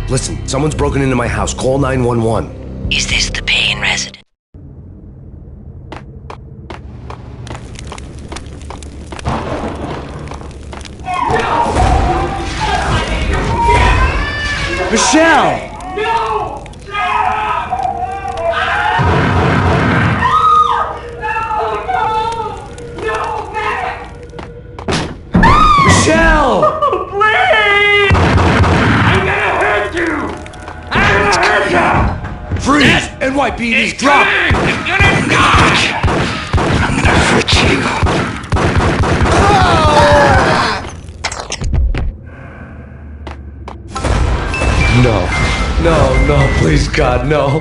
Listen, someone's broken into my house. Call 911. Is this the Payne resident? Michelle! No! Michelle! Please! I'm gonna hurt you! I'm gonna hurt you! Freeze! NYPD, drop! I'm gonna die! I'm gonna hurt you. No, please, God, no.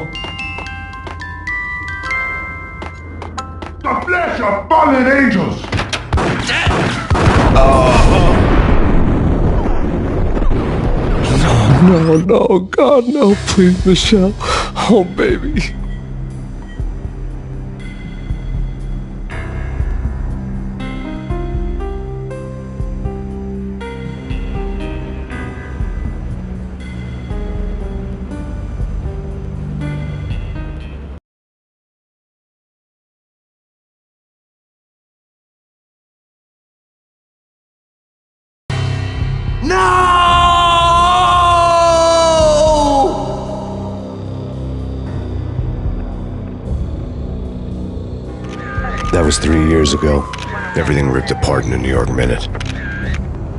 The flesh of fallen angels! No, God, no, please, Michelle. Oh, baby. That was 3 years ago. Everything ripped apart in a New York minute.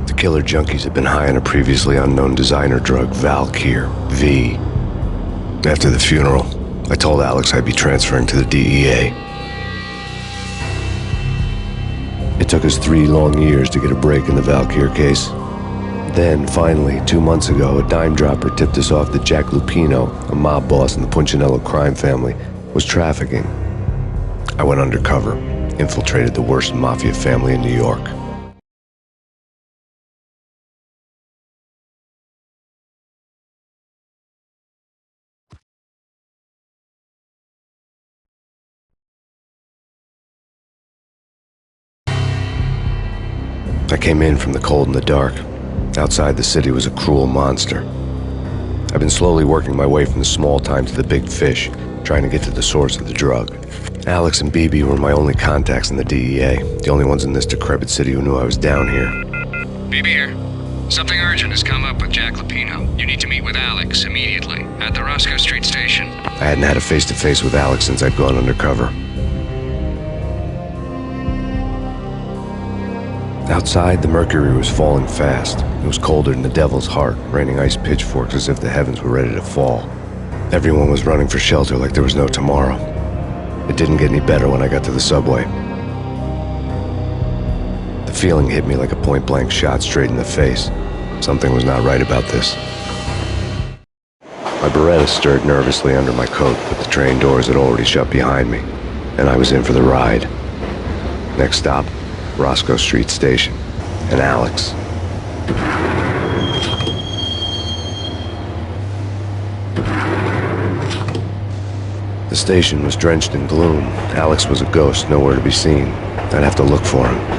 The killer junkies had been high on a previously unknown designer drug, Valkyr, V. After the funeral, I told Alex I'd be transferring to the DEA. It took us 3 long years to get a break in the Valkyr case. Then, finally, 2 months ago, a dime dropper tipped us off that Jack Lupino, a mob boss in the Punchinello crime family, was trafficking. I went undercover, infiltrated the worst mafia family in New York. I came in from the cold and the dark. Outside the city was a cruel monster. I've been slowly working my way from the small time to the big fish, trying to get to the source of the drug. Alex and BB were my only contacts in the DEA, the only ones in this decrepit city who knew I was down here. BB here. Something urgent has come up with Jack Lupino. You need to meet with Alex immediately at the Roscoe Street station. I hadn't had a face-to-face with Alex since I'd gone undercover. Outside, the mercury was falling fast. It was colder than the devil's heart, raining ice pitchforks as if the heavens were ready to fall. Everyone was running for shelter like there was no tomorrow. It didn't get any better when I got to the subway. The feeling hit me like a point-blank shot straight in the face. Something was not right about this. My Beretta stirred nervously under my coat, but the train doors had already shut behind me, and I was in for the ride. Next stop, Roscoe Street Station, and Alex. The station was drenched in gloom. Alex was a ghost, nowhere to be seen. I'd have to look for him.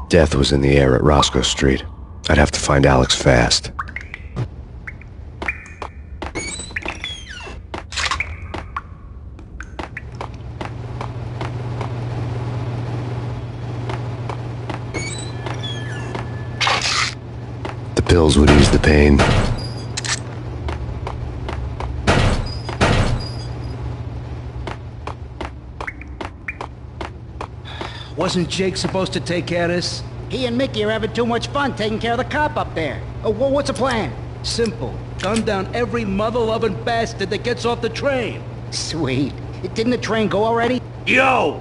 Death was in the air at Roscoe Street. I'd have to find Alex fast. The pills would ease the pain. Wasn't Jake supposed to take care of this? He and Mickey are having too much fun taking care of the cop up there. Oh, what's the plan? Simple. Gun down every mother-loving bastard that gets off the train. Sweet. Didn't the train go already? Yo!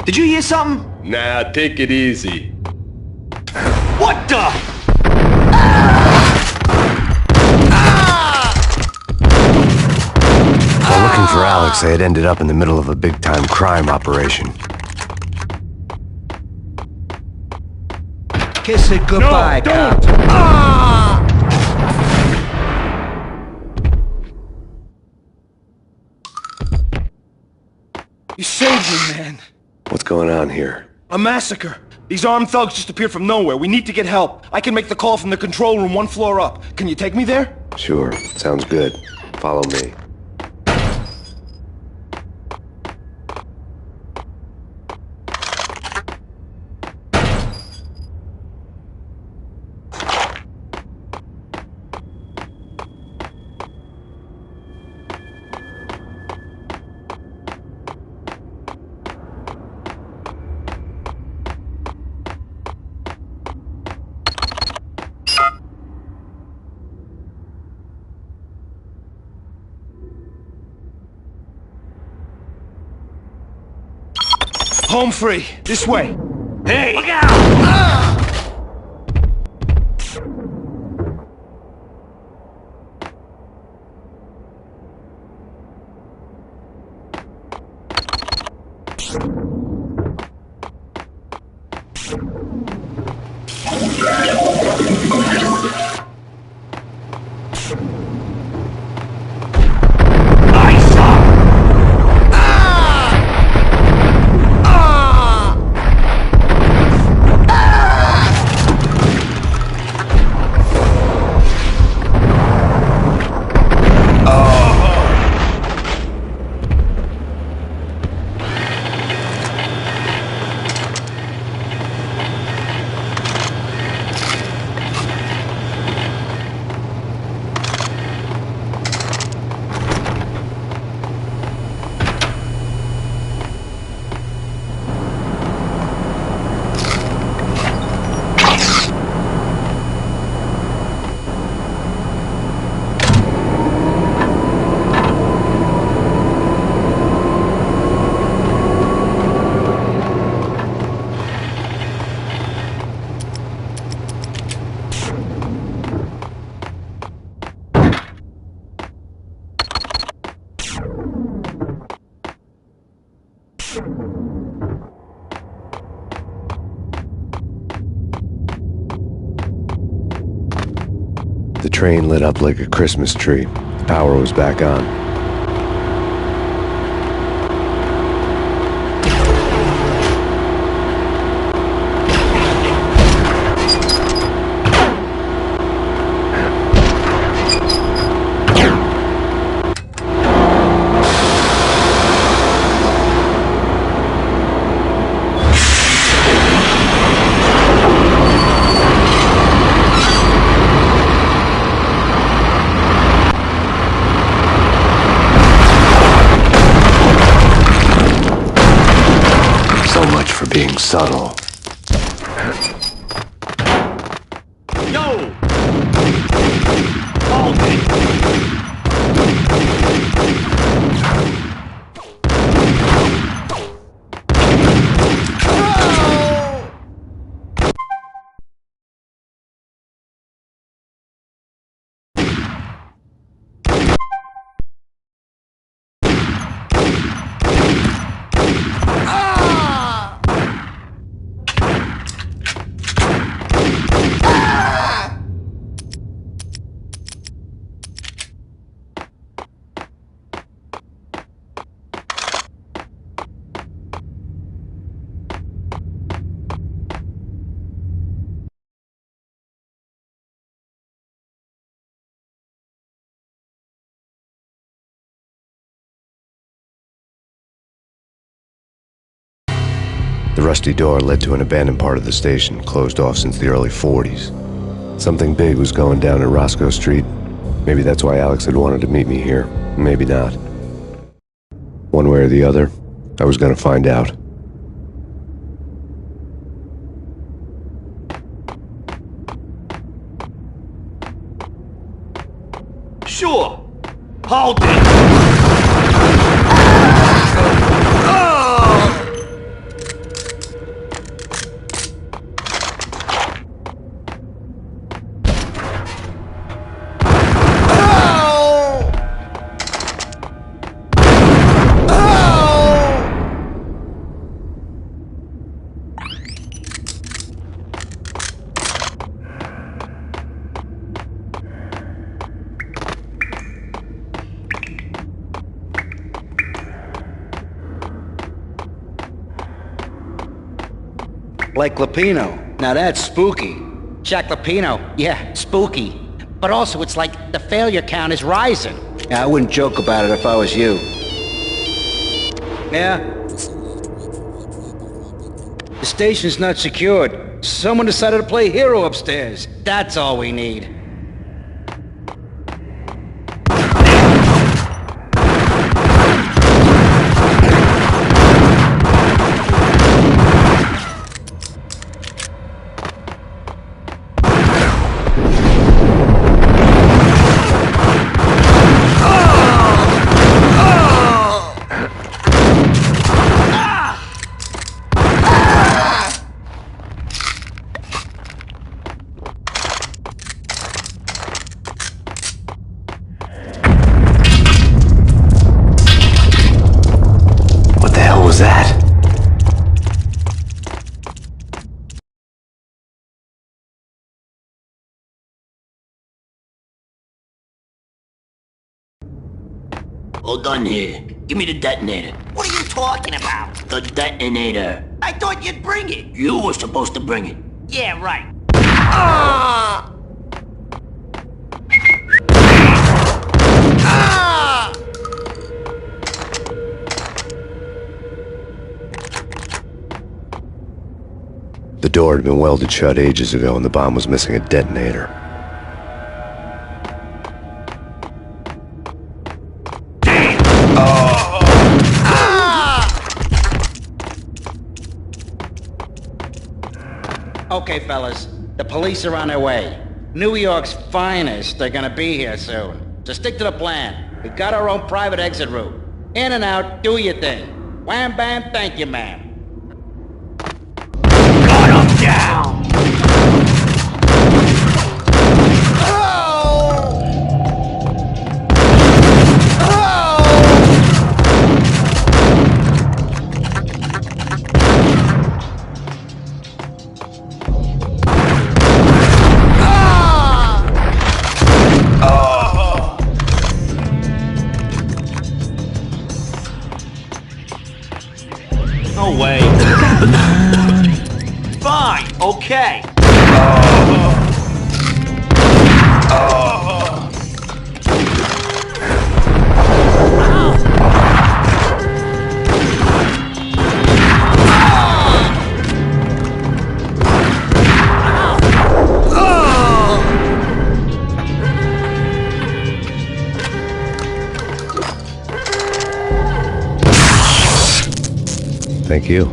Did you hear something? Nah, take it easy. What the? While looking for Alex, they had ended up in the middle of a big-time crime operation. Kiss it goodbye, No, don't! You saved me, man. What's going on here? A massacre. These armed thugs just appeared from nowhere. We need to get help. I can make the call from the control room 1 floor up. Can you take me there? Sure, sounds good. Follow me. Home free. This way. Hey! Look out! The train lit up like a Christmas tree. The power was back on. Being subtle. Yo! Hold it! The rusty door led to an abandoned part of the station, closed off since the early 40s. Something big was going down at Roscoe Street. Maybe that's why Alex had wanted to meet me here. Maybe not. One way or the other, I was gonna find out. Sure. Hold it! Like Lapino. Now that's spooky. Jack Lapino, yeah, spooky. But also it's like the failure count is rising. Yeah, I wouldn't joke about it if I was you. Yeah? The station's not secured. Someone decided to play hero upstairs. That's all we need. All done here. Give me the detonator. What are you talking about? The detonator. I thought you'd bring it. You were supposed to bring it. Yeah, right. The door had been welded shut ages ago and the bomb was missing a detonator. Okay, fellas, the police are on their way. New York's finest are gonna be here soon. So stick to the plan. We got our own private exit route. In and out, do your thing. Wham bam, thank you, ma'am. Gun him down! No way. Fine, okay. Thank you.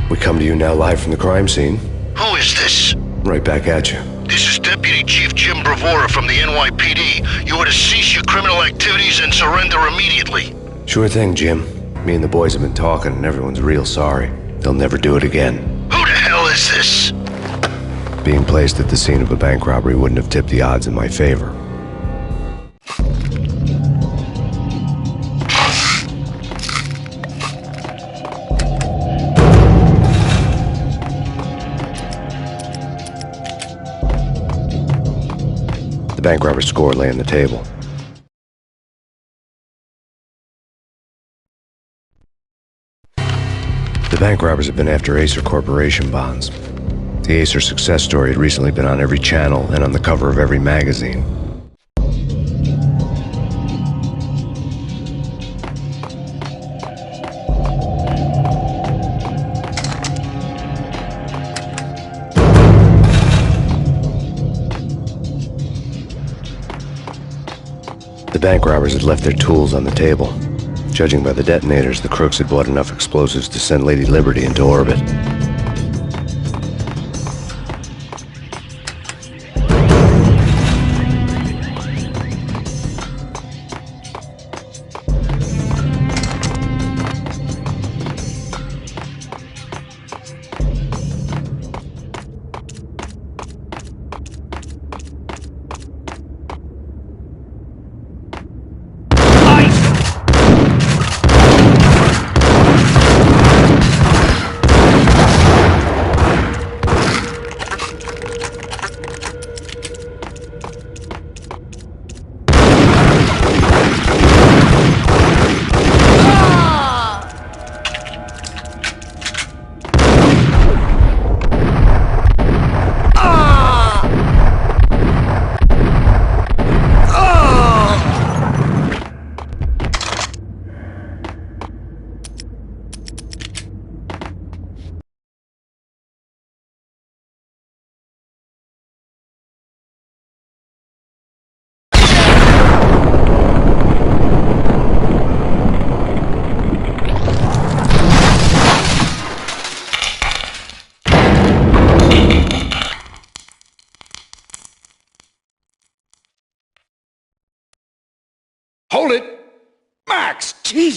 We come to you now live from the crime scene. Who is this? Right back at you. This is Deputy Chief Jim Bravura from the NYPD. You are to cease your criminal activities and surrender immediately. Sure thing, Jim. Me and the boys have been talking and everyone's real sorry. They'll never do it again. Who the hell is this? Being placed at the scene of a bank robbery wouldn't have tipped the odds in my favor. The bank robber's score lay on the table. The bank robbers have been after Acer Corporation bonds. The Acer success story had recently been on every channel and on the cover of every magazine. The bank robbers had left their tools on the table. Judging by the detonators, the crooks had bought enough explosives to send Lady Liberty into orbit.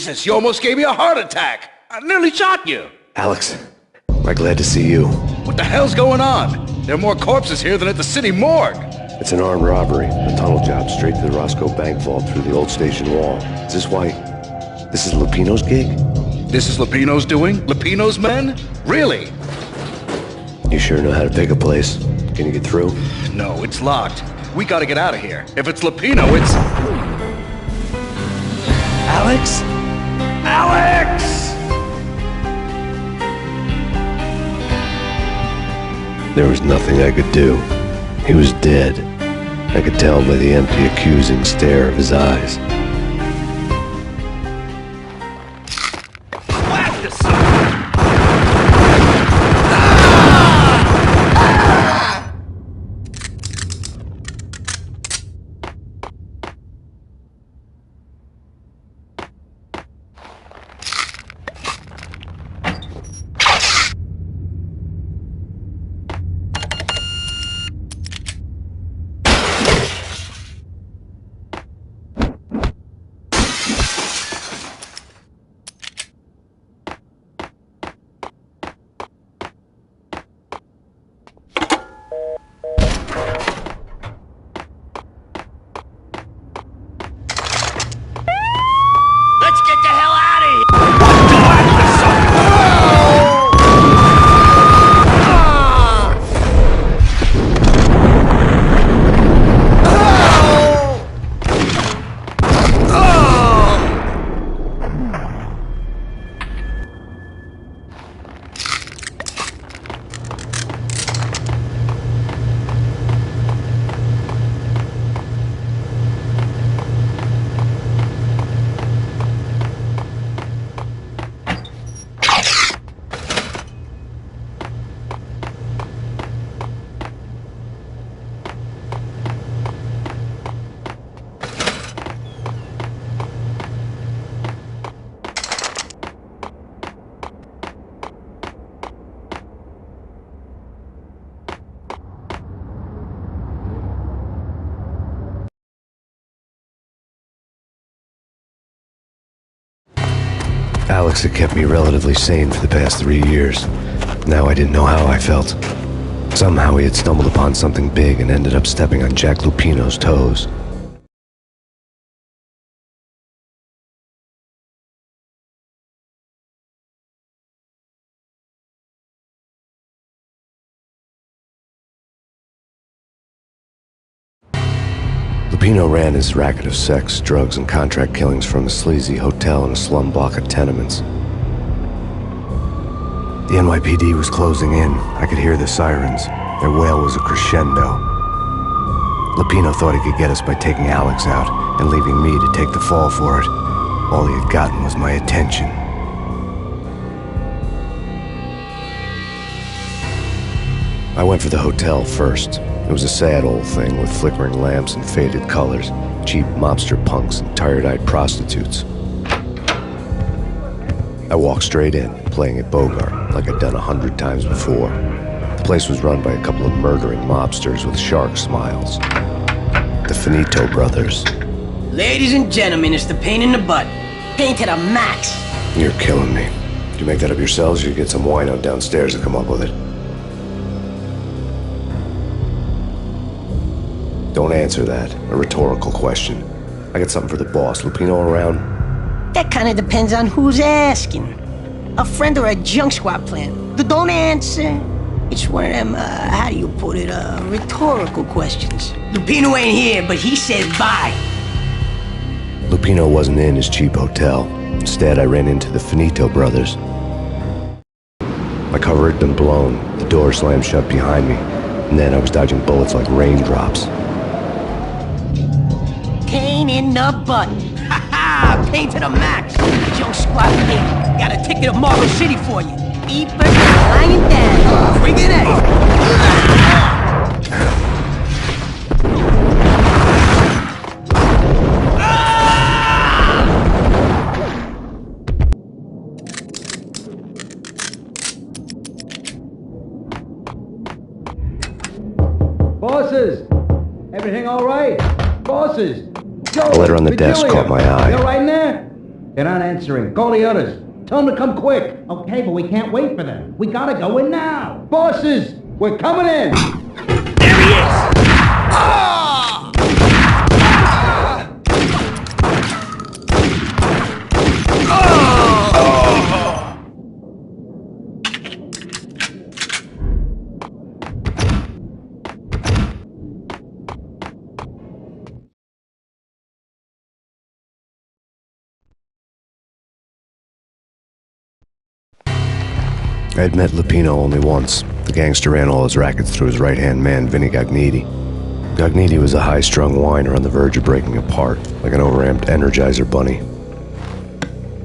Jesus, you almost gave me a heart attack. I nearly shot you. Alex, am I glad to see you? What the hell's going on? There are more corpses here than at the city morgue. It's an armed robbery, a tunnel job straight to the Roscoe Bank vault through the old station wall. Is this why... This is Lupino's gig? This is Lupino's doing? Lupino's men? Really? You sure know how to pick a place. Can you get through? No, it's locked. We gotta get out of here. If it's Lupino, it's... Alex? Alex! There was nothing I could do. He was dead. I could tell by the empty, accusing stare of his eyes. Alex had kept me relatively sane for the past 3 years. Now I didn't know how I felt. Somehow he had stumbled upon something big and ended up stepping on Jack Lupino's toes. Lupino ran his racket of sex, drugs, and contract killings from a sleazy hotel in a slum block of tenements. The NYPD was closing in. I could hear the sirens. Their wail was a crescendo. Lupino thought he could get us by taking Alex out and leaving me to take the fall for it. All he had gotten was my attention. I went for the hotel first. It was a sad old thing with flickering lamps and faded colors, cheap mobster punks and tired-eyed prostitutes. I walked straight in, playing at Bogart, like I'd done 100 times before. The place was run by a couple of murdering mobsters with shark smiles. The Finito brothers. Ladies and gentlemen, it's the pain in the butt. Pain to the max. You're killing me. Did you make that up yourselves, or you get some wino downstairs to come up with it? Don't answer that. A rhetorical question. I got something for the boss. Lupino around? That kind of depends on who's asking. A friend or a junk squad plan. Don't answer. It's one of them, how do you put it, rhetorical questions. Lupino ain't here, but he said bye. Lupino wasn't in his cheap hotel. Instead, I ran into the Finito brothers. My cover had been blown. The door slammed shut behind me. And then I was dodging bullets like raindrops. Pain in the butt. Ha ha! Pain to the max. Junk squad pain. Got a ticket to Marble City for you. Beeper lying down. Bring it in. Bosses! Everything all right? Bosses! Joe, A letter on the desk caught my eye. You all right in there? They're not answering. Call the others. Tell them to come quick. Okay, but we can't wait for them. We gotta go in now. Bosses, we're coming in. There he is! I'd met Lupino only once. The gangster ran all his rackets through his right-hand man, Vinny Gagniti. Gagniti was a high-strung whiner on the verge of breaking apart, like an overamped Energizer bunny.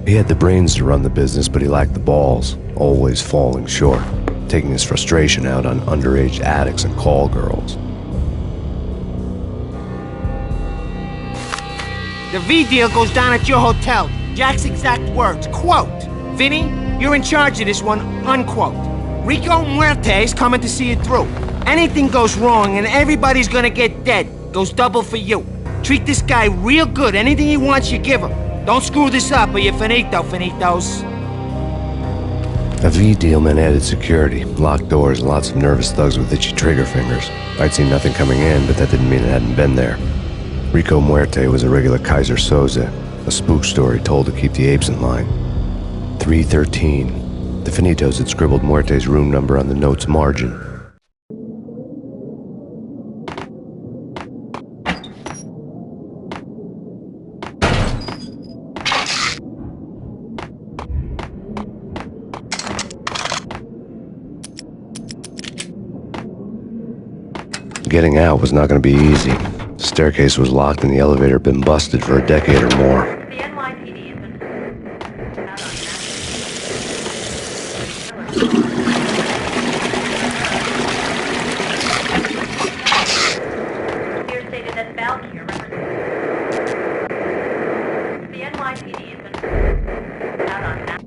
He had the brains to run the business, but he lacked the balls, always falling short, taking his frustration out on underage addicts and call girls. The V deal goes down at your hotel. Jack's exact words, quote, "Vinny, you're in charge of this one," unquote. Rico Muerte's coming to see it through. Anything goes wrong and everybody's gonna get dead. Goes double for you. Treat this guy real good. Anything he wants, you give him. Don't screw this up or you're finito, finitos. A V deal meant added security, locked doors, and lots of nervous thugs with itchy trigger fingers. I'd seen nothing coming in, but that didn't mean it hadn't been there. Rico Muerte was a regular Kaiser Soze, a spook story told to keep the apes in line. 313. The Finitos had scribbled Muerte's room number on the note's margin. Getting out was not going to be easy. The staircase was locked and the elevator had been busted for a decade or more. The NYPD has been out on Here stated that Valkyrie the NYPD has been out on that.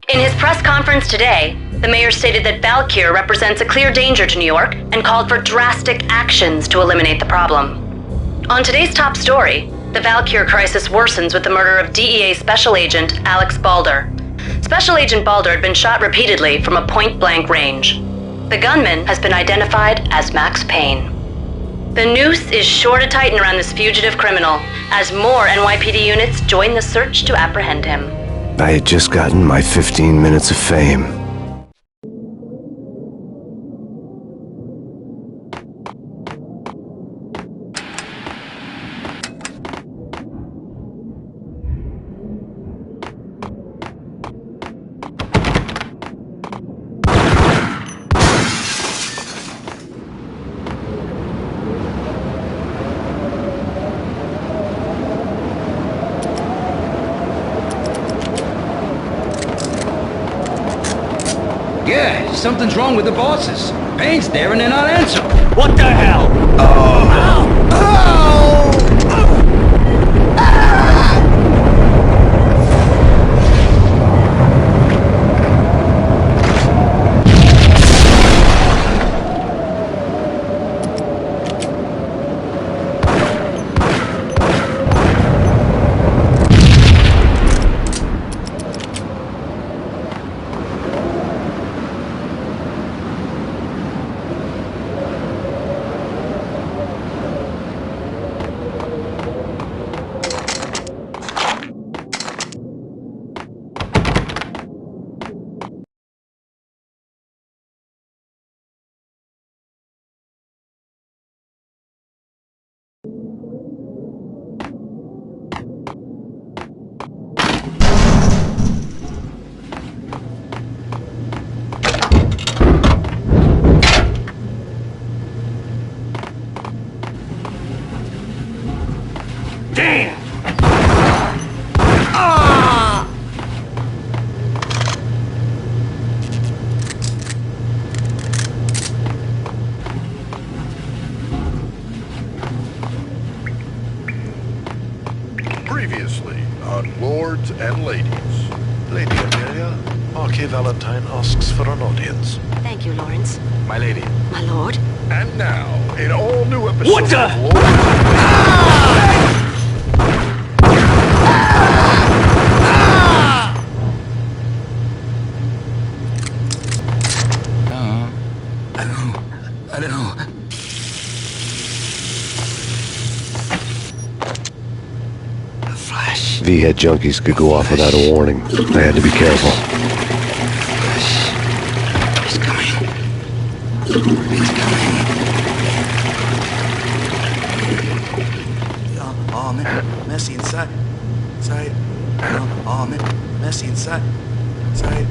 In his press conference today, the mayor stated that Valkyr represents a clear danger to New York and called for drastic actions to eliminate the problem. On today's top story, the Valkyr crisis worsens with the murder of DEA Special Agent Alex Balder. Special Agent Balder had been shot repeatedly from a point-blank range. The gunman has been identified as Max Payne. The noose is sure to tighten around this fugitive criminal as more NYPD units join the search to apprehend him. I had just gotten my 15 minutes of fame. Yeah, something's wrong with the bosses. Payne's there and they're not answering. What the hell? Damn! Previously on Lords and Ladies, Lady Amelia, Marquis Valentine asks for an audience. Thank you, Lawrence. My lady. My lord. And now, in all new episodes What the? of War... I don't know. A flash. V-head junkies could go off without a warning. I had to be careful. It's coming. It's coming. Oh, man. Messy inside. Inside. Oh, man. Messy inside. Inside.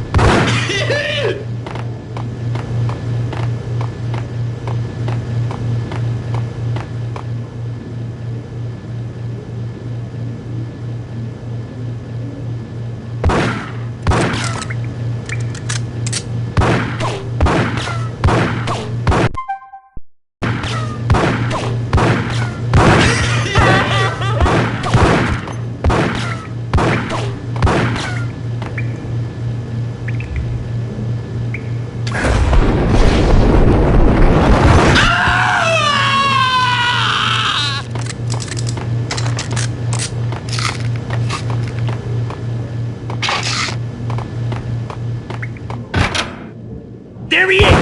There he is!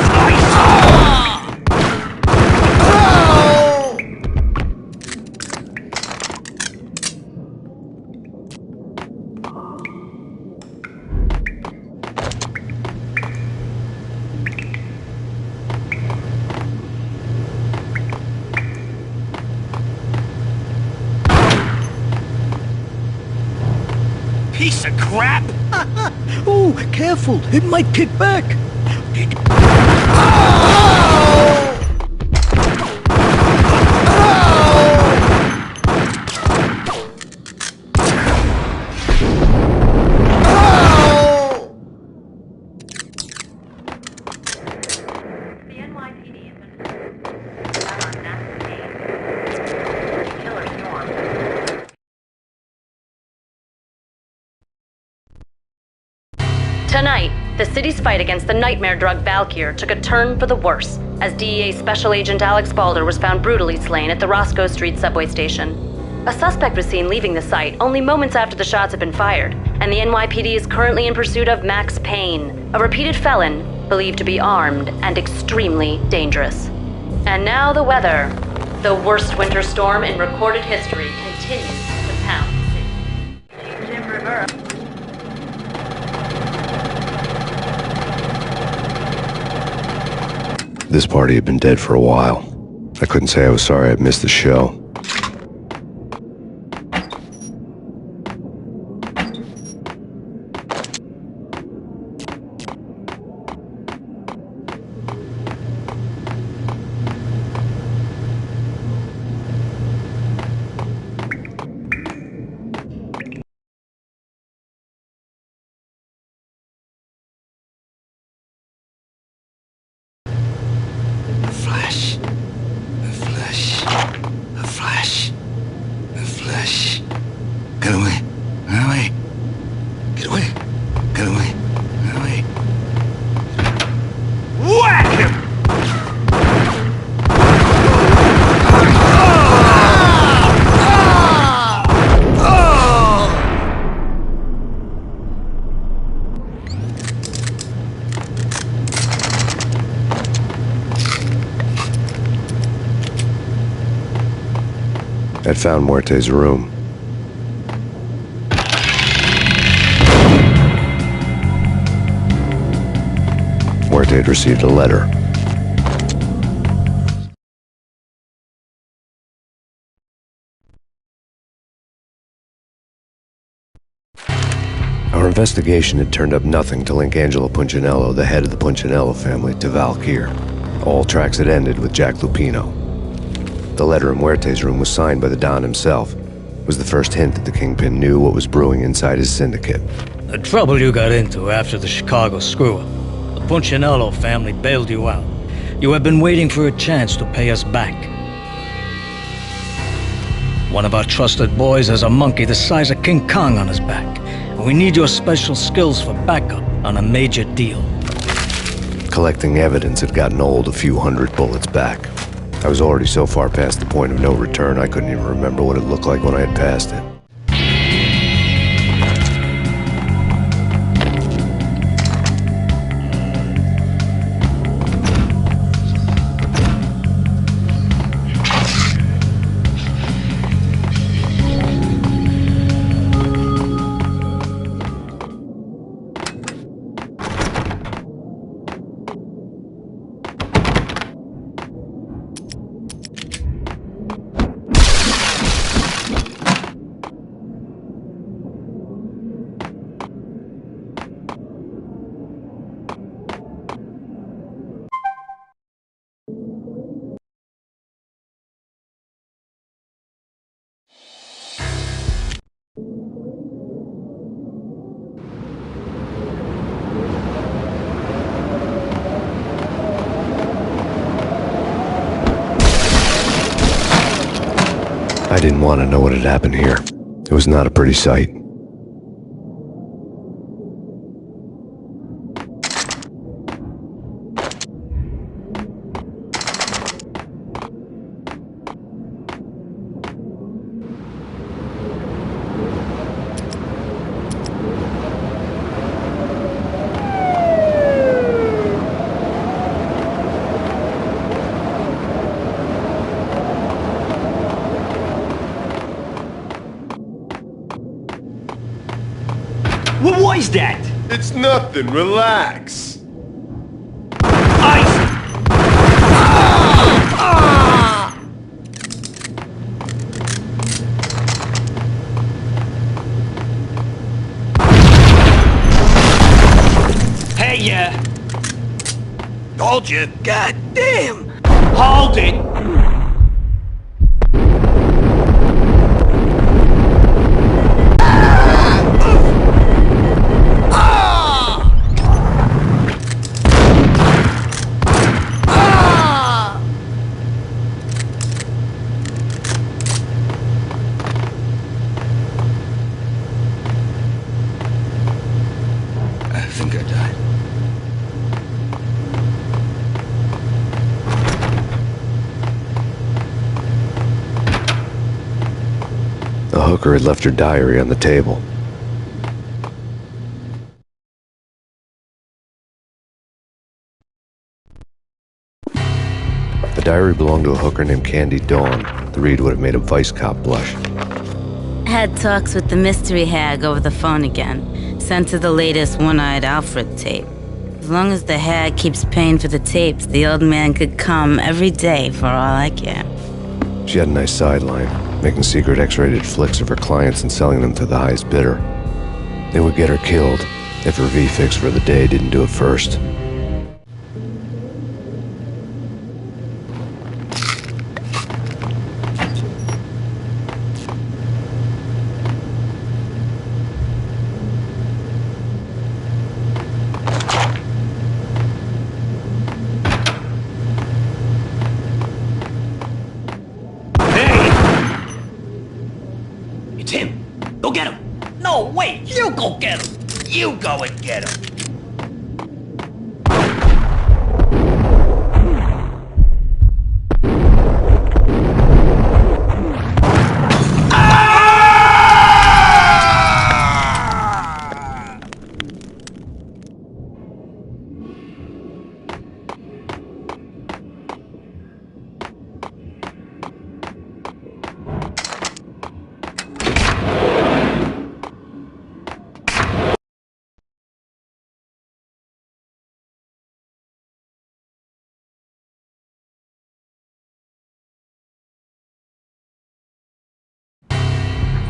Piece of crap! Oh, careful! It might kick back! The NYPD has been on massive Payne. Killer storm. Tonight, the city's fight against the nightmare drug Valkyr took a turn for the worse as DEA Special Agent Alex Balder was found brutally slain at the Roscoe Street subway station. A suspect was seen leaving the site only moments after the shots had been fired, and the NYPD is currently in pursuit of Max Payne, a repeated felon believed to be armed and extremely dangerous. And now the weather. The worst winter storm in recorded history continues to pound the city. Jim Rivera. This party had been dead for a while. I couldn't say I was sorry I'd missed the show. A flash. A flash. A flash. A flash. Get away. Get away. Get away. Get away. Get away. Whack him! I'd found Muerte's room. Muerte had received a letter. Our investigation had turned up nothing to link Angelo Punchinello, the head of the Punchinello family, to Valkyr. All tracks had ended with Jack Lupino. The letter in Muerte's room was signed by the Don himself. It was the first hint that the Kingpin knew what was brewing inside his syndicate. The trouble you got into after the Chicago screw-up. The Punchinello family bailed you out. You have been waiting for a chance to pay us back. One of our trusted boys has a monkey the size of King Kong on his back. We need your special skills for backup on a major deal. Collecting evidence had gotten old a few hundred bullets back. I was already so far past the point of no return, I couldn't even remember what it looked like when I had passed it. I didn't want to know what had happened here. It was not a pretty sight. What was that? It's nothing, relax. Ice! Hey, told you. God damn! Hold it! I think I died. The hooker had left her diary on the table. The diary belonged to a hooker named Candy Dawn. The read would have made a vice cop blush. Had talks with the mystery hag over the phone again. Sent her the latest One-Eyed Alfred tape. As long as the hag keeps paying for the tapes, the old man could come every day for all I care. She had a nice sideline, making secret X-rated flicks of her clients and selling them to the highest bidder. They would get her killed if her V-fix for the day didn't do it first. It's him. Go get him. No, wait. You go get him. You go and get him.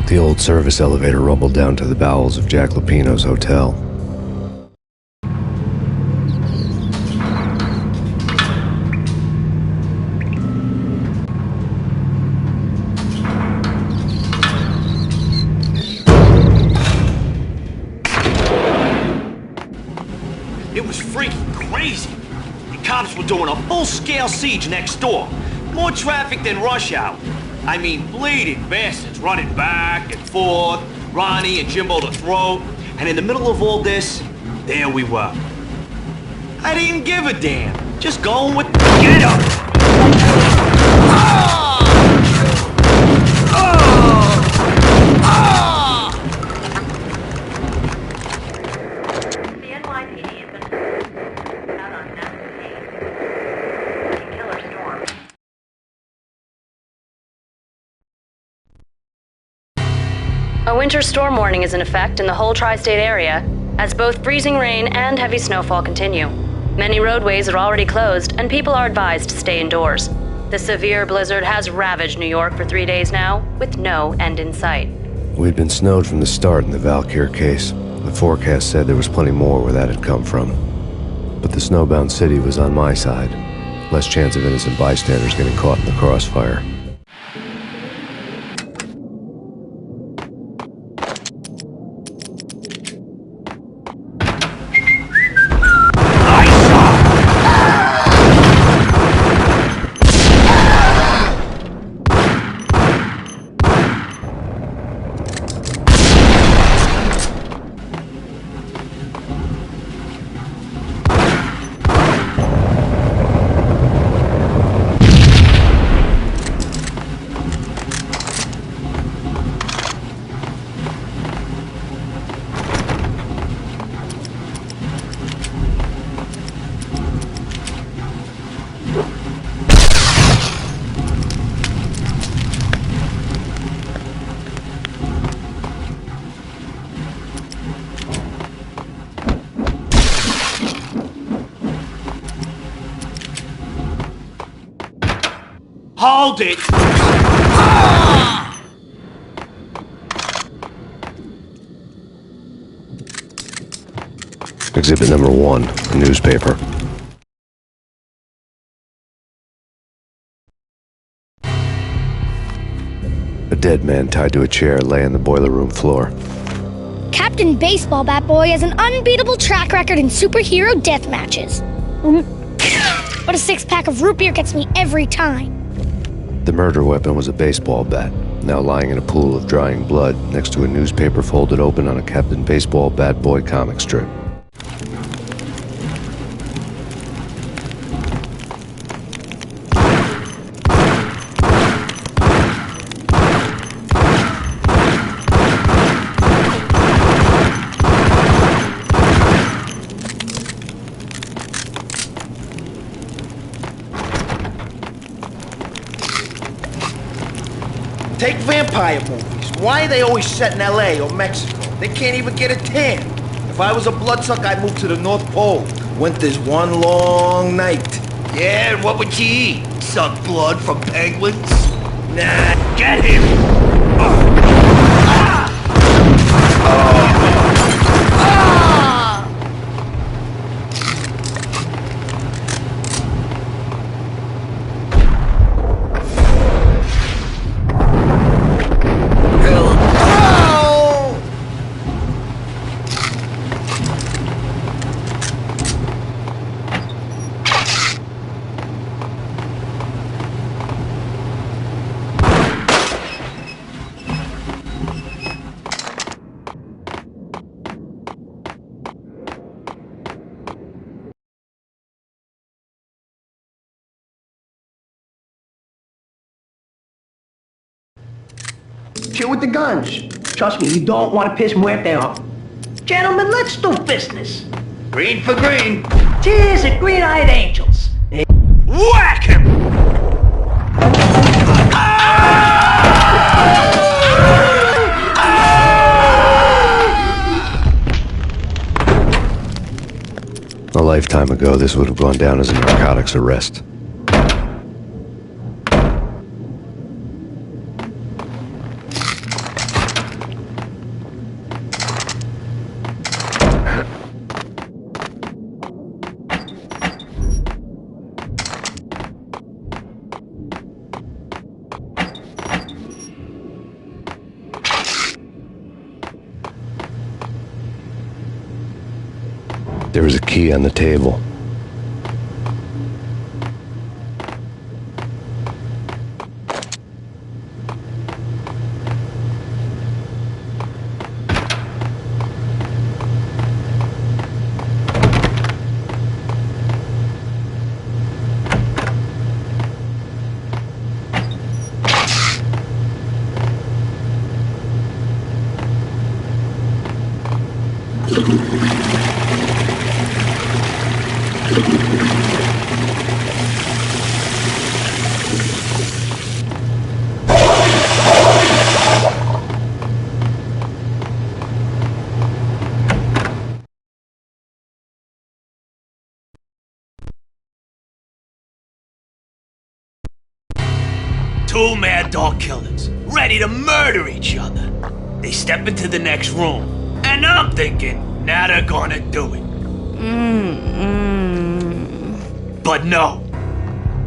The old service elevator rumbled down to the bowels of Jack Lupino's hotel. It was freaking crazy. The cops were doing a full-scale siege next door. More traffic than rush hour. I mean, bleeding bastards running back and forth, Ronnie and Jimbo to throat. And in the middle of all this, there we were. I didn't give a damn. Just going with... Get up! The NYPD has been out on massive haze. Killer storm. A winter storm warning is in effect in the whole tri-state area, as both freezing rain and heavy snowfall continue. Many roadways are already closed, and people are advised to stay indoors. The severe blizzard has ravaged New York for 3 days now, with no end in sight. We'd been snowed from the start in the Valkyr case. The forecast said there was plenty more where that had come from. But the snowbound city was on my side. Less chance of innocent bystanders getting caught in the crossfire. Hold it! Exhibit number 1, a newspaper. A dead man tied to a chair lay on the boiler room floor. Captain Baseball Bat Boy has an unbeatable track record in superhero death matches. But a 6-pack of root beer gets me every time. The murder weapon was a baseball bat, now lying in a pool of drying blood next to a newspaper folded open on a Captain Baseball Bat Boy comic strip. Take vampire movies. Why are they always set in L.A. or Mexico? They can't even get a tan. If I was a bloodsucker, I'd move to the North Pole. Winter's one long night. Yeah, and what would you eat? Suck blood from penguins? Nah, get him! Chill with the guns. Trust me, you don't want to piss Muerte off. Gentlemen, let's do business. Green for green. Cheers at Green-Eyed Angels. Whack him! A lifetime ago, this would have gone down as a narcotics arrest. There was a key on the table. Two mad dog killers, ready to murder each other. They step into the next room, and I'm thinking, now they're gonna do it. But no.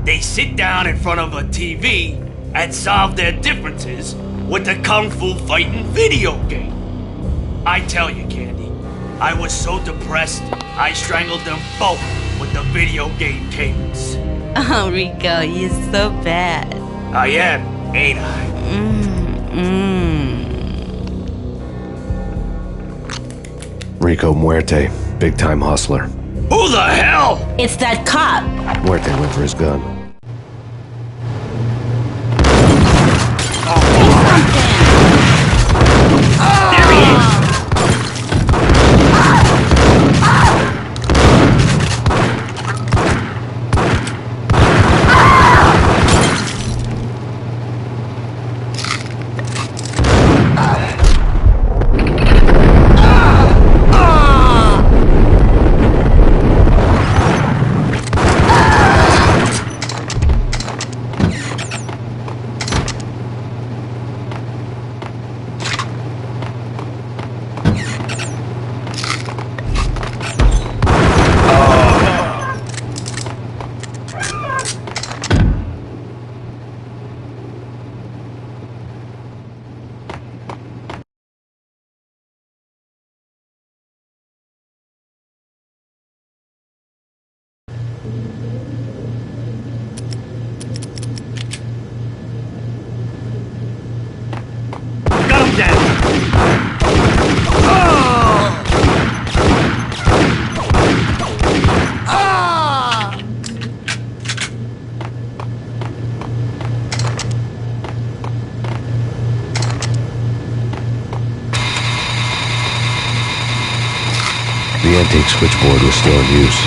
They sit down in front of a TV and solve their differences with a kung fu fighting video game. I tell you, Candy, I was so depressed, I strangled them both with the video game cadence. Oh, Rico, you're so bad. I am, ain't I? Rico Muerte, big-time hustler. Who the hell? It's that cop. Muerte went for his gun. There he is! The antique switchboard was still in use.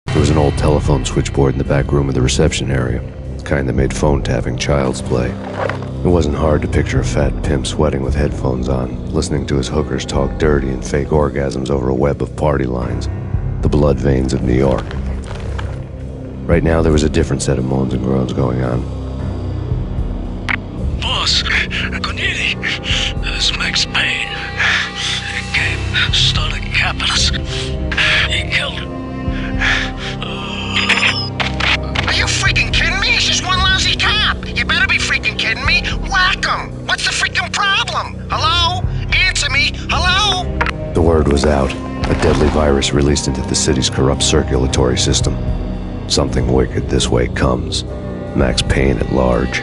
There was an old telephone switchboard in the back room of the reception area, the kind that made phone tapping child's play. It wasn't hard to picture a fat pimp sweating with headphones on, listening to his hookers talk dirty and fake orgasms over a web of party lines, the blood veins of New York. Right now, there was a different set of moans and groans going on. Boss, Corneli, this is Max Payne. He came, started capping us. He killed him. Are you freaking kidding me? It's just one lousy cop. You better be freaking kidding me. Whack him. What's the freaking problem? Hello? Answer me. Hello? The word was out. A deadly virus released into the city's corrupt circulatory system. Something wicked this way comes. Max Payne at large.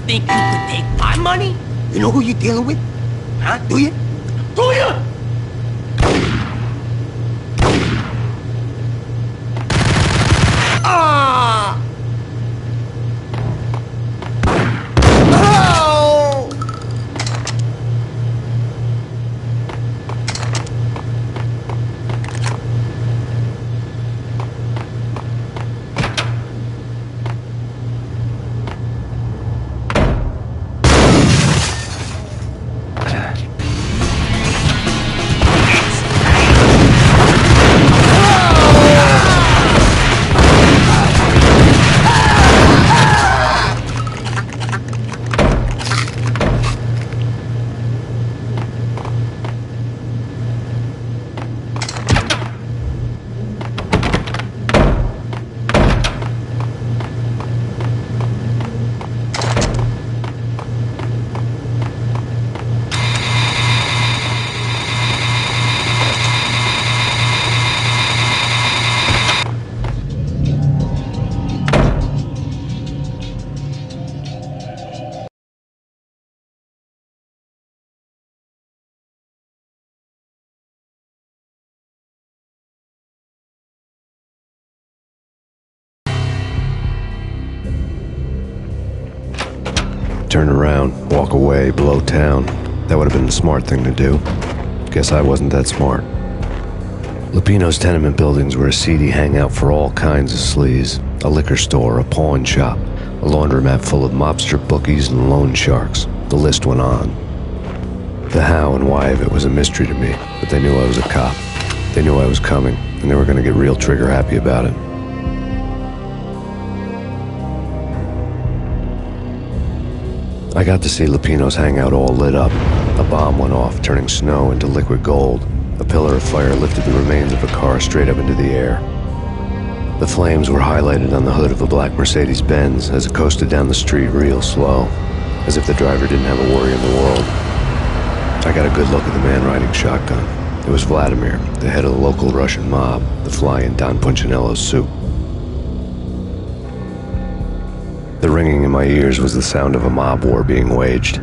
Think you could take my money? You know who you're dealing with? Huh? Do you? Do you? Ah! Oh! turn around, walk away, blow town. That would have been the smart thing to do. Guess I wasn't that smart. Lupino's tenement buildings were a seedy hangout for all kinds of sleaze. A liquor store, a pawn shop, a laundromat full of mobster bookies and loan sharks. The list went on. The how and why of it was a mystery to me, but they knew I was a cop. They knew I was coming, and they were going to get real trigger happy about it. I got to see Lupino's hangout all lit up. A bomb went off, turning snow into liquid gold. A pillar of fire lifted the remains of a car straight up into the air. The flames were highlighted on the hood of a black Mercedes-Benz as it coasted down the street real slow, as if the driver didn't have a worry in the world. I got a good look at the man riding shotgun. It was Vladimir, the head of the local Russian mob, the fly in Don Punchinello's suit. The ringing in my ears was the sound of a mob war being waged.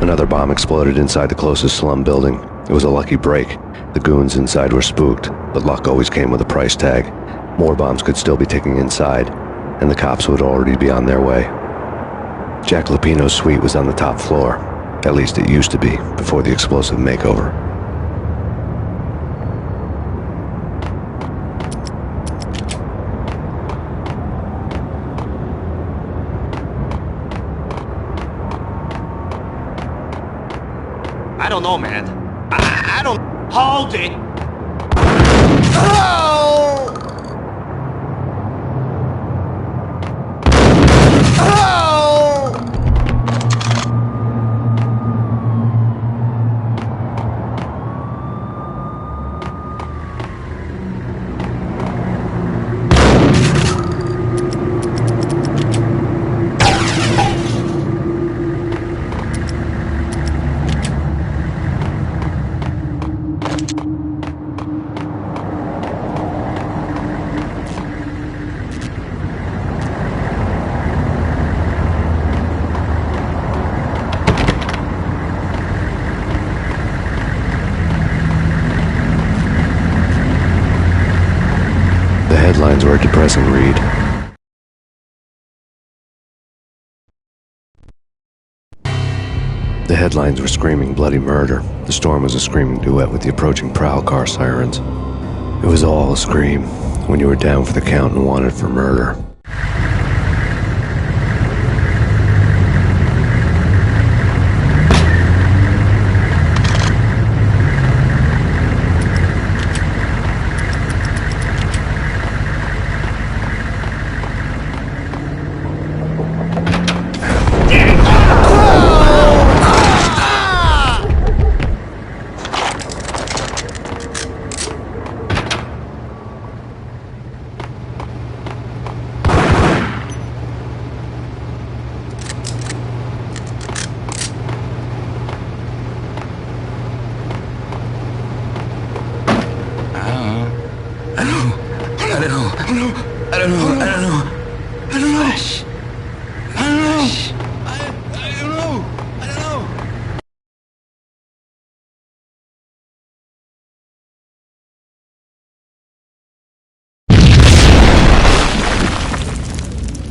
Another bomb exploded inside the closest slum building. It was a lucky break. The goons inside were spooked, but luck always came with a price tag. More bombs could still be ticking inside, and the cops would already be on their way. Jack Lupino's suite was on the top floor. At least it used to be, before the explosive makeover. I don't know, man. I don't... Hold it! Oh! Oh! The headlines were a depressing read. The headlines were screaming bloody murder. The storm was a screaming duet with the approaching prowl car sirens. It was all a scream when you were down for the count and wanted for murder.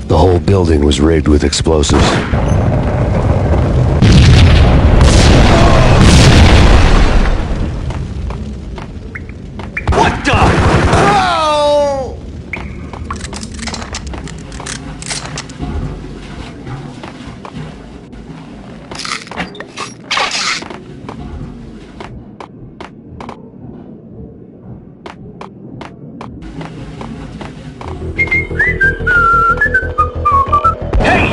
The whole building was rigged with explosives. What the? Oh! Hey,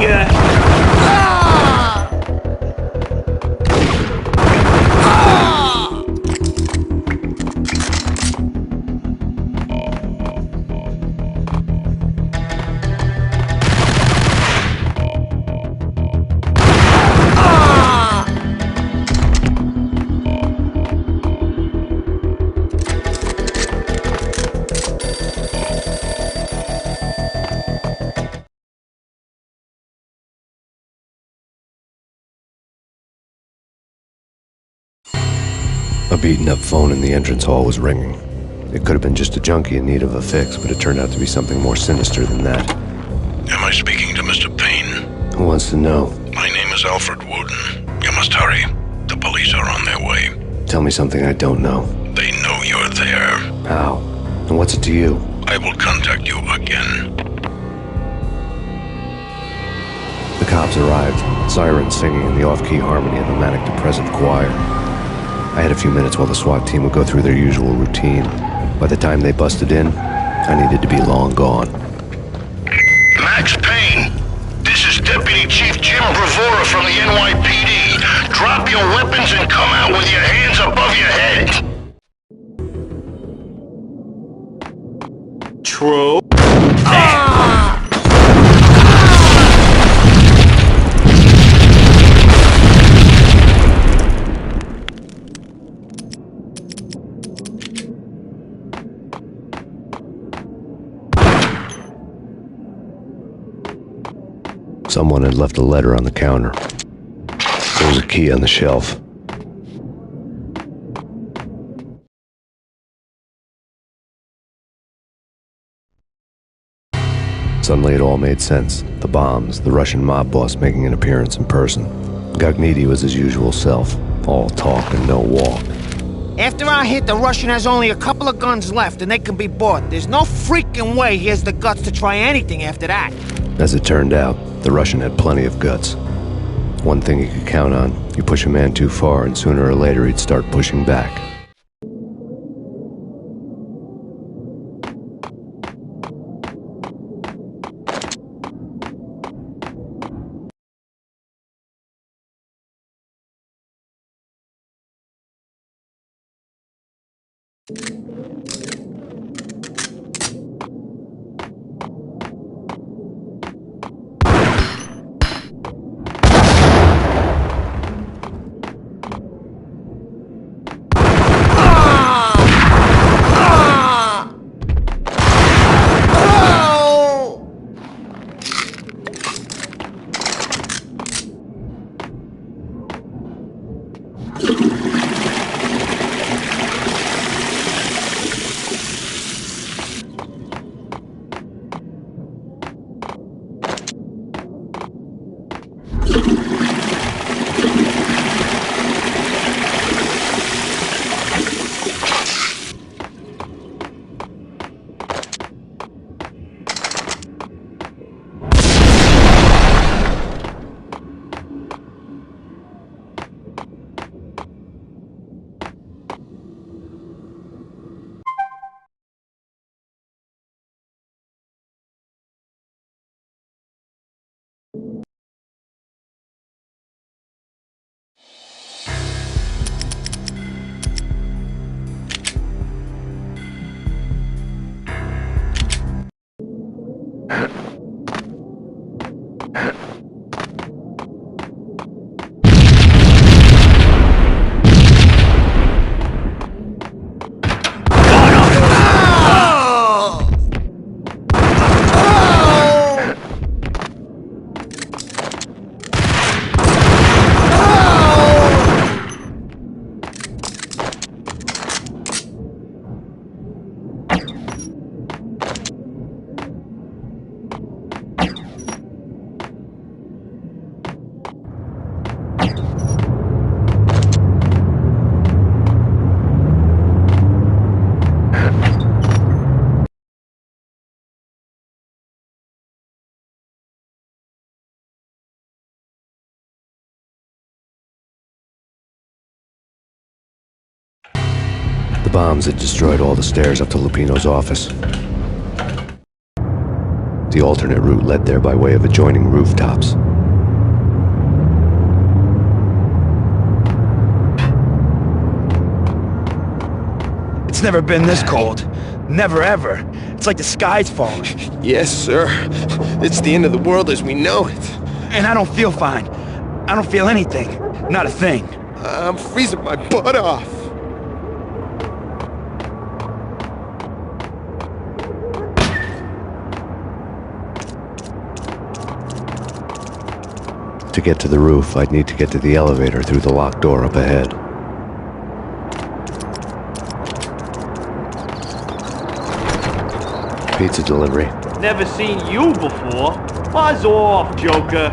A beaten-up phone in the entrance hall was ringing. It could have been just a junkie in need of a fix, but it turned out to be something more sinister than that. Am I speaking to Mr. Payne? Who wants to know? My name is Alfred Wooden. You must hurry. The police are on their way. Tell me something I don't know. They know you're there. How? And what's it to you? I will contact you again. The cops arrived, sirens singing in the off-key harmony of a manic-depressive choir. I had a few minutes while the SWAT team would go through their usual routine. By the time they busted in, I needed to be long gone. Max Payne, this is Deputy Chief Jim Bravura from the NYPD. Drop your weapons and come out with your hands above your head. True. Someone had left a letter on the counter. There was a key on the shelf. Suddenly it all made sense. The bombs, the Russian mob boss making an appearance in person. Gognitti was his usual self, all talk and no walk. After our hit, the Russian has only a couple of guns left and they can be bought. There's no freaking way he has the guts to try anything after that. As it turned out, the Russian had plenty of guts. One thing you could count on, you push a man too far and sooner or later he'd start pushing back. The bombs had destroyed all the stairs up to Lupino's office. The alternate route led there by way of adjoining rooftops. It's never been this cold. Never ever. It's like the sky's falling. Yes, sir. It's the end of the world as we know it. And I don't feel fine. I don't feel anything. Not a thing. I'm freezing my butt off. To get to the roof, I'd need to get to the elevator through the locked door up ahead. Pizza delivery. Never seen you before. Buzz off, Joker.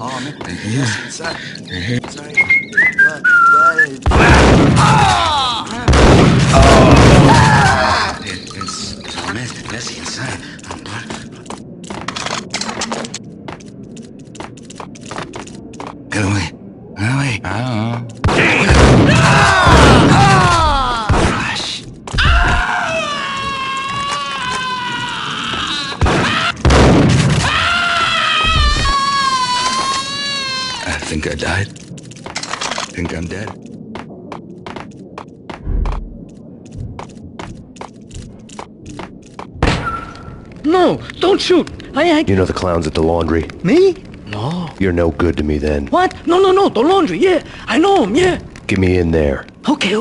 Oh, man. Yes, inside. Inside. It's a mess, messy inside. Get away. Get away. I don't know. Gosh. I think I died. Think I'm dead. No, don't shoot. You know the clowns at the laundry? Me? No. You're no good to me then. What? No, the laundry, yeah. I know him, yeah. Get me in there. Okay.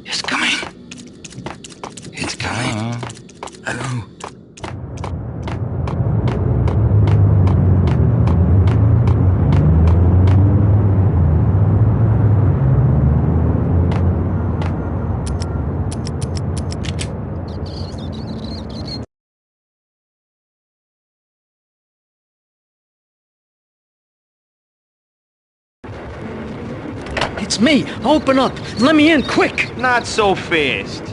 It's coming. It's coming. I know. It's me. Open up. Let me in, quick. Not so fast.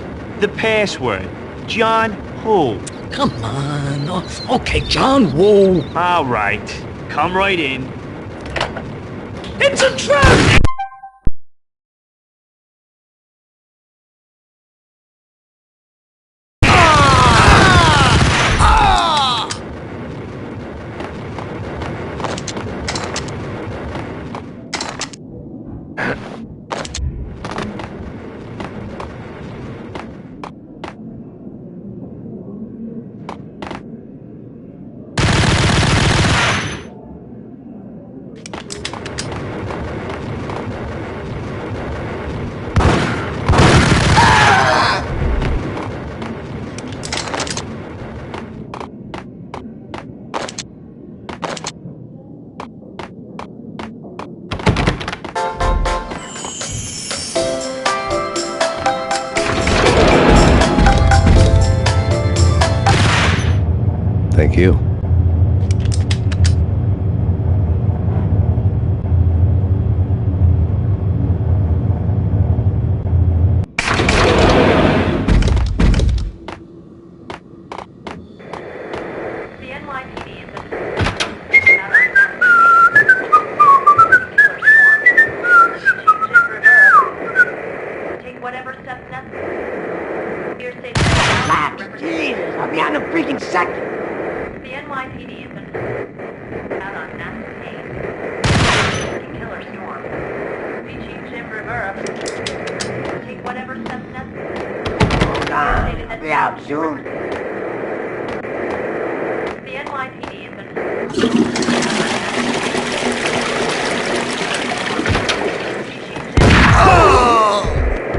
The password. John who? Come on. Oh, okay, John Woo. All right. Come right in. It's a trap! Thank you. Jesus, I'll be on a freaking second. The NYPD has been out on mass Payne. Killer storm. Chief Jim Rivera. Take whatever steps necessary. Hold on, I'll be out soon. The NYPD has been...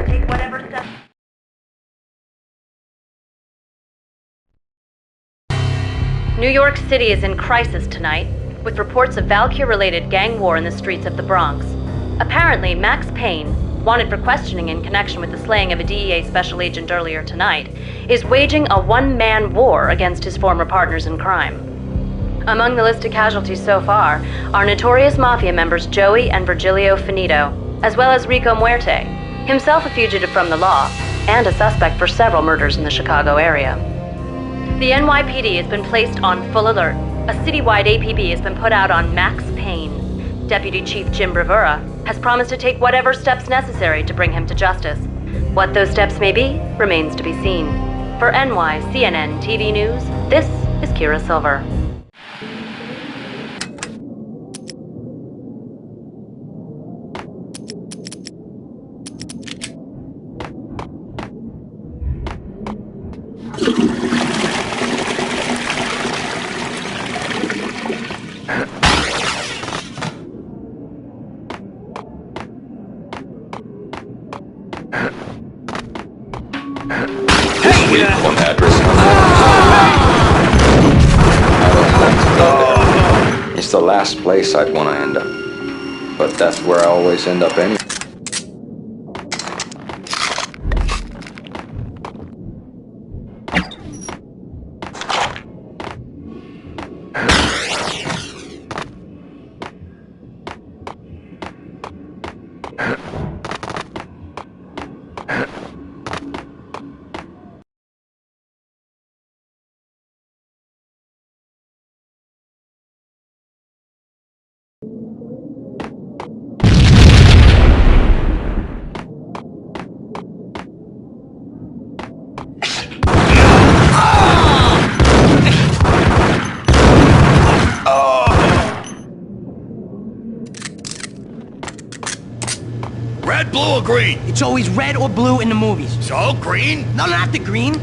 Take whatever steps... New York City is in crisis tonight, with reports of Valkyr-related gang war in the streets of the Bronx. Apparently, Max Payne, wanted for questioning in connection with the slaying of a DEA special agent earlier tonight, is waging a one-man war against his former partners in crime. Among the list of casualties so far are notorious mafia members Joey and Virgilio Finito, as well as Rico Muerte, himself a fugitive from the law, and a suspect for several murders in the Chicago area. The NYPD has been placed on full alert. A citywide APB has been put out on Max Payne. Deputy Chief Jim Rivera has promised to take whatever steps necessary to bring him to justice. What those steps may be remains to be seen. For NYCNN TV News, this is Kira Silver. the last place I'd want to end up. But that's where I always end up anyway. Red, blue, or green? It's always red or blue in the movies. So, green? No, not the green.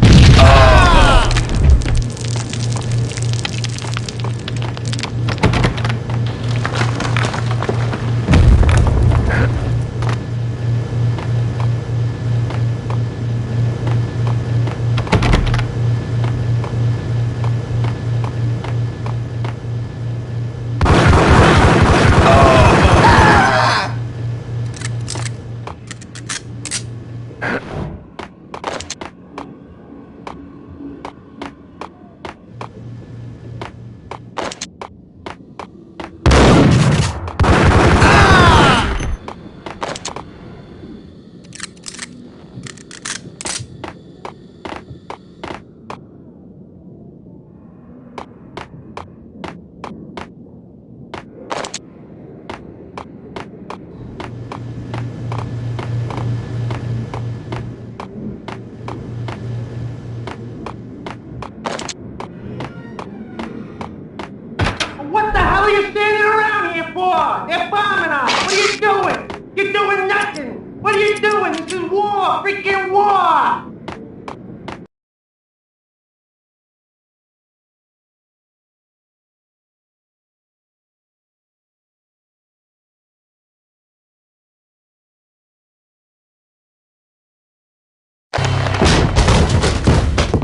What the hell are you standing around here for? They're bombing us. What are you doing? You're doing nothing. What are you doing? This is war. Freaking war.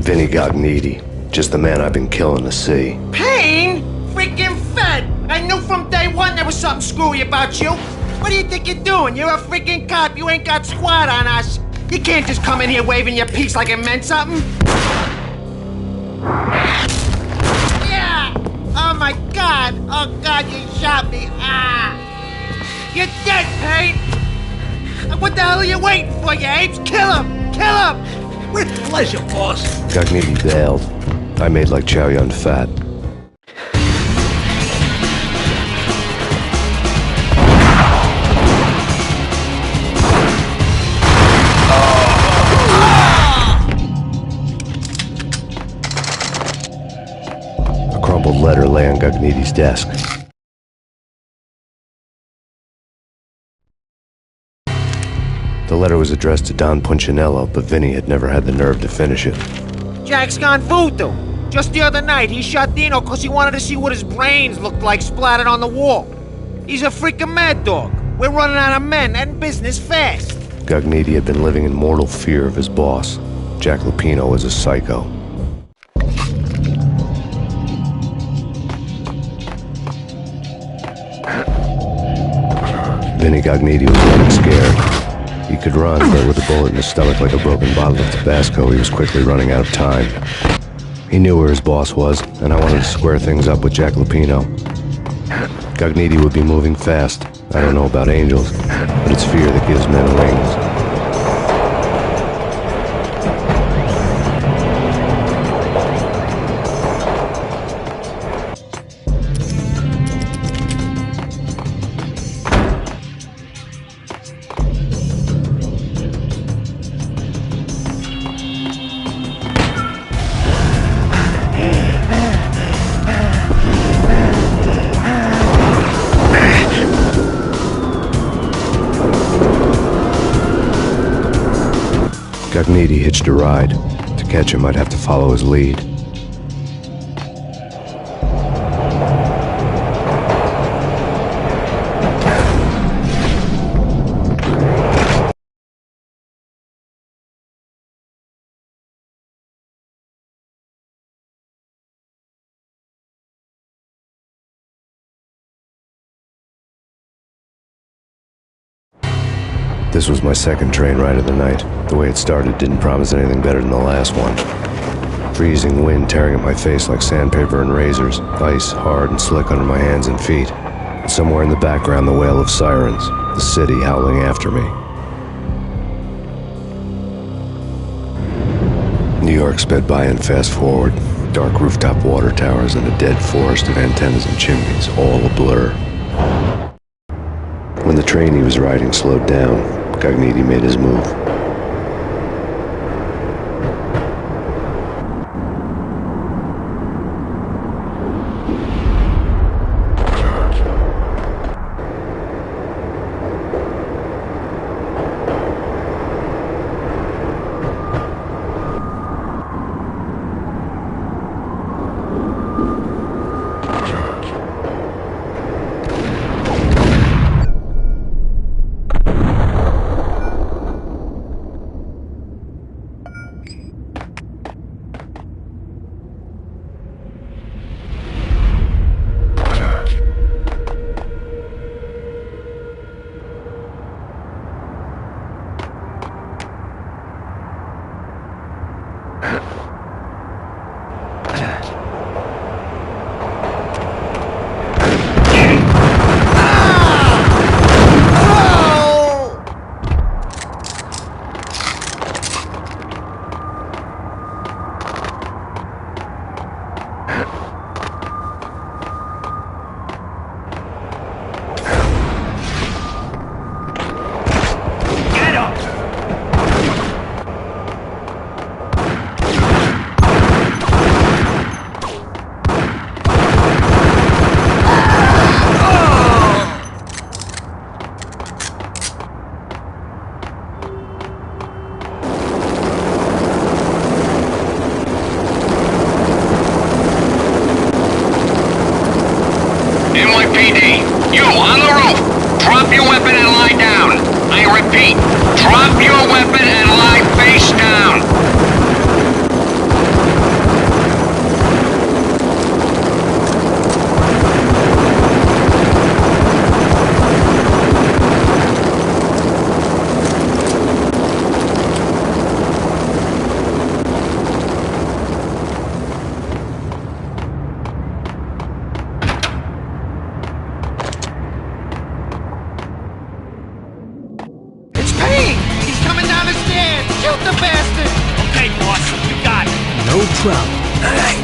Vinny got needy. Just the man I've been killing to see. Payne? Freaking fed. I knew from day one there was something screwy about you. What do you think you're doing? You're a freaking cop. You ain't got squat on us. You can't just come in here waving your piece like it meant something. Yeah! Oh my God! Oh God, you shot me! Ah! You're dead, Payne! What the hell are you waiting for, you apes? Kill him! Kill him! With pleasure, boss. Gognitti bailed. I made like Chow Yun Fat. A crumpled letter lay on Gognitti's desk. The letter was addressed to Don Punchinello, but Vinny had never had the nerve to finish it. Jack's gone voodoo. Just the other night, he shot Dino because he wanted to see what his brains looked like splattered on the wall. He's a freaking mad dog. We're running out of men and business fast. Gognitti had been living in mortal fear of his boss. Jack Lupino was a psycho. Vinny Gognitti was running scared. He could run, but with a bullet in his stomach like a broken bottle of Tabasco, he was quickly running out of time. He knew where his boss was, and I wanted to square things up with Jack Lupino. Gognitti would be moving fast. I don't know about angels, but it's fear that gives men wings. Gognitti hitched a ride. To catch him, I'd have to follow his lead. This was my second train ride of the night. The way it started didn't promise anything better than the last one. Freezing wind tearing at my face like sandpaper and razors, ice hard and slick under my hands and feet. And somewhere in the background, the wail of sirens, the city howling after me. New York sped by in fast forward. Dark rooftop water towers and a dead forest of antennas and chimneys, all a blur. When the train he was riding slowed down, Cogniti made his move. NYPD, you on the roof! Drop your weapon and lie down! I repeat, drop your weapon and lie face down! Shoot the bastard! Okay, boss, we got it. No trouble. All right.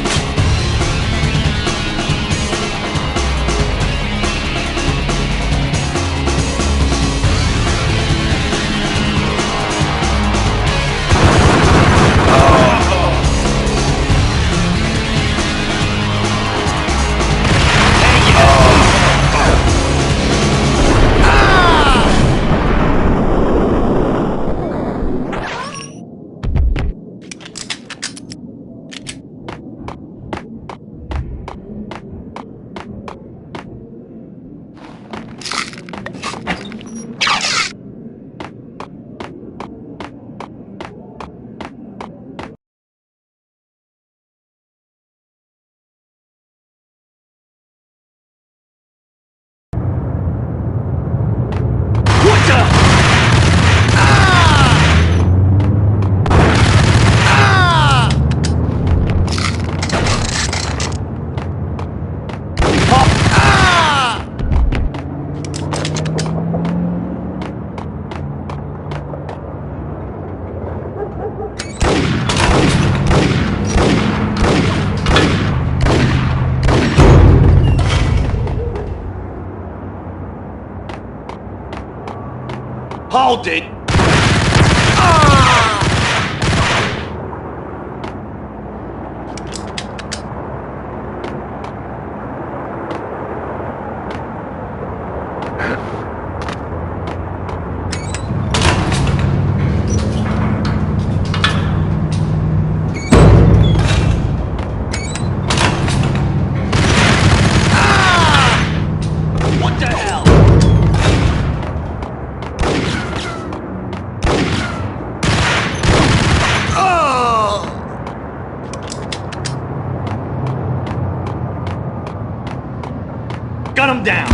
Hold it! What the hell? Gun him down!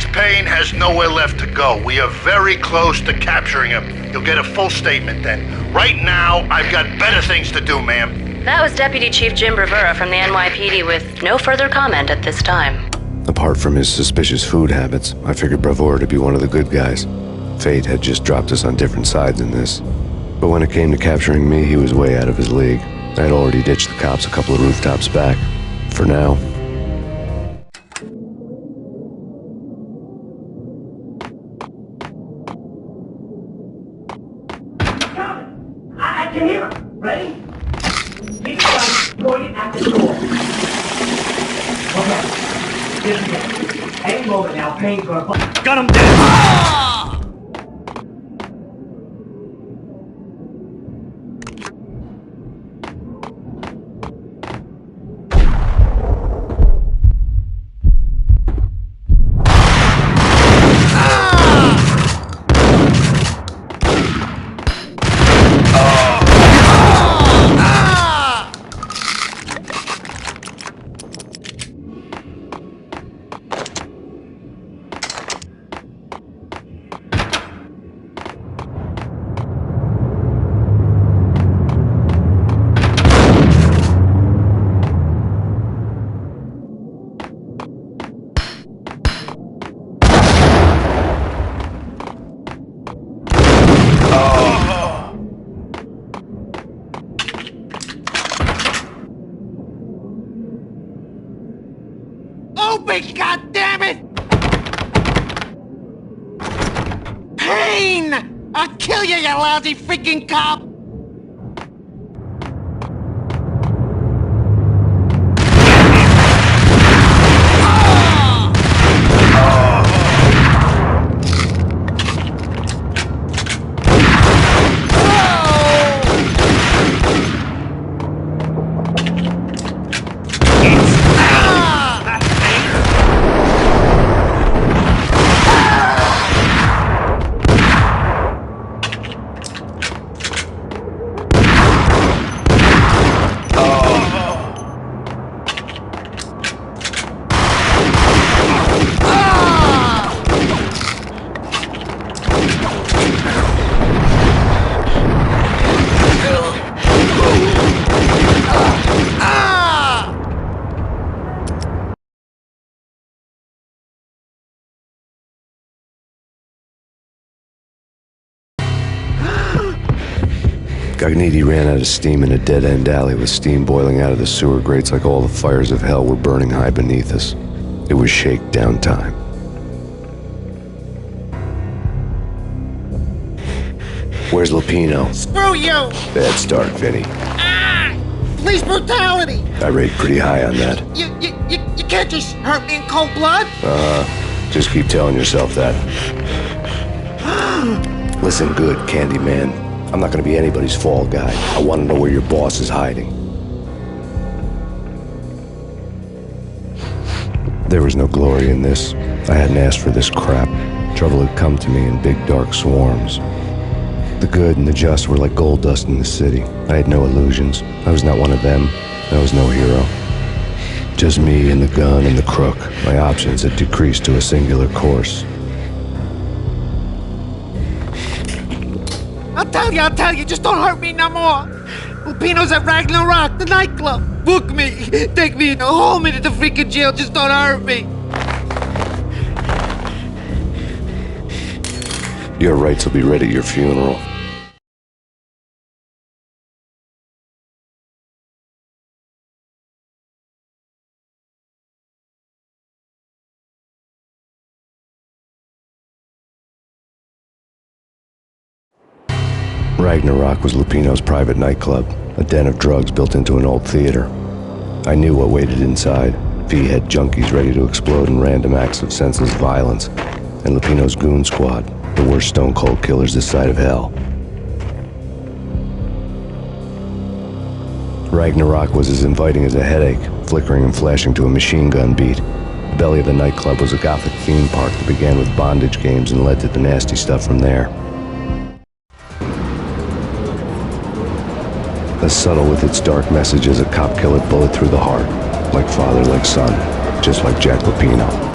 Max Payne has nowhere left to go. We are very close to capturing him. You'll get a full statement then. Right now, I've got better things to do, ma'am. That was Deputy Chief Jim Bravura from the NYPD with no further comment at this time. Apart from his suspicious food habits, I figured Bravura to be one of the good guys. Fate had just dropped us on different sides in this. But when it came to capturing me, he was way out of his league. I had already ditched the cops a couple of rooftops back. For now. I can hear him. Ready? Keep going at the door. Okay. This is it. Any moment now, Payne's gonna... Got him dead! Open, goddammit! Payne! I'll kill you, you lousy freaking cop! Gognitti ran out of steam in a dead-end alley with steam boiling out of the sewer grates like all the fires of hell were burning high beneath us. It was shakedown time. Where's Lupino? Screw you! Bad start, Vinny. Police brutality! I rate pretty high on that. You can't just hurt me in cold blood! Just keep telling yourself that. Listen good, Candyman. I'm not gonna be anybody's fall guy. I want to know where your boss is hiding. There was no glory in this. I hadn't asked for this crap. Trouble had come to me in big dark swarms. The good and the just were like gold dust in the city. I had no illusions. I was not one of them. I was no hero. Just me and the gun and the crook. My options had decreased to a singular course. I'll tell you, just don't hurt me no more. Lupino's at Ragnarok, the nightclub. Book me, take me, hold me to the freaking jail, just don't hurt me. Your rights will be read at your funeral. Ragnarok was Lupino's private nightclub, a den of drugs built into an old theater. I knew what waited inside. V-head junkies ready to explode in random acts of senseless violence, and Lupino's goon squad, the worst stone-cold killers this side of hell. Ragnarok was as inviting as a headache, flickering and flashing to a machine gun beat. The belly of the nightclub was a gothic theme park that began with bondage games and led to the nasty stuff from there. As subtle with its dark message as a cop-killer bullet through the heart. Like father, like son. Just like Jack Lupino.